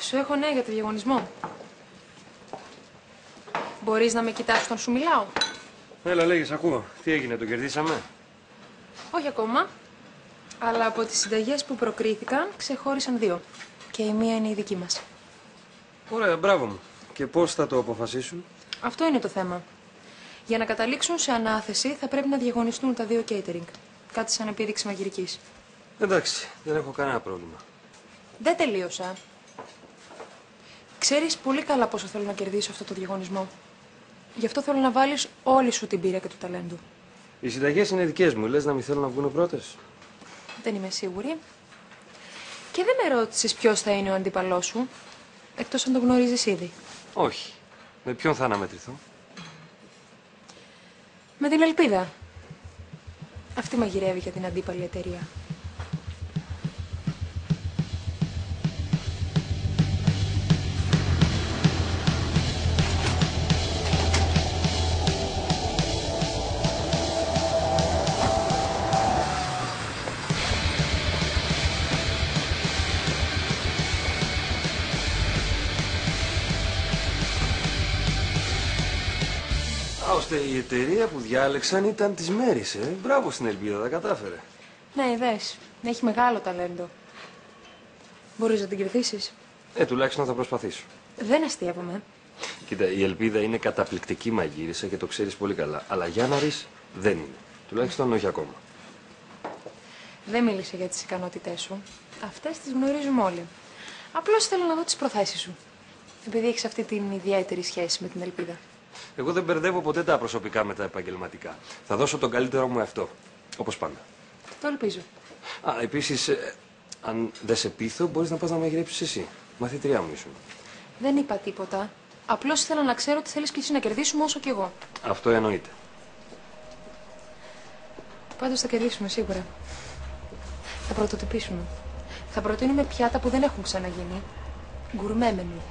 Σου έχω νέα για το διαγωνισμό. Μπορείς να με κοιτάς όταν σου μιλάω? Έλα, λέγες, ακούω. Τι έγινε, το κερδίσαμε? Όχι ακόμα. Αλλά από τις συνταγές που προκρίθηκαν ξεχώρισαν 2. Και η μία είναι η δική μας. Ωραία, μπράβο μου. Και πώς θα το αποφασίσουν? Αυτό είναι το θέμα. Για να καταλήξουν σε ανάθεση θα πρέπει να διαγωνιστούν τα 2 catering. Κάτι σαν επίδειξη μαγειρικής. Εντάξει, δεν έχω κανένα πρόβλημα. Δεν τελείωσα. Ξέρεις πολύ καλά πόσο θέλω να κερδίσω αυτό το διαγωνισμό. Γι' αυτό θέλω να βάλεις όλη σου την πείρα και το ταλέντο. Οι συνταγές είναι δικές μου. Λες να μην θέλουν να βγουν πρώτες? Δεν είμαι σίγουρη. Και δεν με ρώτησες ποιος θα είναι ο αντίπαλός σου, εκτός αν το γνωρίζεις ήδη. Όχι. Με ποιον θα αναμετρηθώ? Με την Ελπίδα. Αυτή μαγειρεύει για την αντίπαλη εταιρεία. Ώστε η εταιρεία που διάλεξαν ήταν της Μέρης, Μπράβο στην Ελπίδα, τα κατάφερε. Ναι, είδες. Έχει μεγάλο ταλέντο. Μπορείς να την κερδίσεις? Τουλάχιστον θα προσπαθήσω. Δεν αστείευομαι. Κοίτα, η Ελπίδα είναι καταπληκτική μαγείρισα και το ξέρεις πολύ καλά. Αλλά Γιάνναρης δεν είναι. Τουλάχιστον όχι ακόμα. Δεν μίλησε για τις ικανότητές σου. Αυτές τις γνωρίζουμε όλοι. Απλώς θέλω να δω τις προθέσεις σου. Επειδή έχεις αυτή την ιδιαίτερη σχέση με την Ελπίδα. Εγώ δεν μπερδεύω ποτέ τα προσωπικά με τα επαγγελματικά. Θα δώσω τον καλύτερο μου εαυτό. Όπως πάντα. Το ελπίζω. Επίσης, αν δεν σε πείθω, μπορείς να πας να μαγειρέψεις εσύ. Μαθήτριά μου ήσουν. Δεν είπα τίποτα. Απλώς ήθελα να ξέρω ότι θέλεις και εσύ να κερδίσουμε όσο κι εγώ. Αυτό εννοείται. Πάντως θα κερδίσουμε σίγουρα. Θα πρωτοτυπήσουμε. Θα προτείνουμε πιάτα που δεν έχουν ξαναγίνει. Γκουρμέ μενού.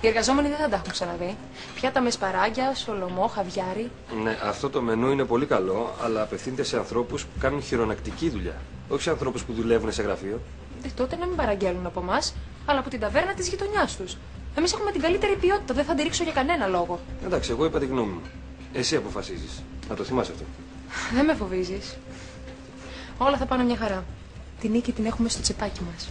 Οι εργαζόμενοι δεν θα τα έχουν ξαναδεί. Πιάτα με σπαράγγια, σολομό, χαβιάρι. Ναι, αυτό το μενού είναι πολύ καλό, αλλά απευθύνεται σε ανθρώπους που κάνουν χειρονακτική δουλειά. Όχι σε ανθρώπους που δουλεύουν σε γραφείο. Τότε να μην παραγγέλνουν από εμάς, αλλά από την ταβέρνα της γειτονιάς τους. Εμείς έχουμε την καλύτερη ποιότητα, δεν θα τη ρίξω για κανένα λόγο. Εντάξει, εγώ είπα τη γνώμη μου. Εσύ αποφασίζεις. Να το θυμάσαι αυτό. Δεν με φοβίζεις. Όλα θα πάνε μια χαρά. Την νίκη την έχουμε στο τσεπάκι μας.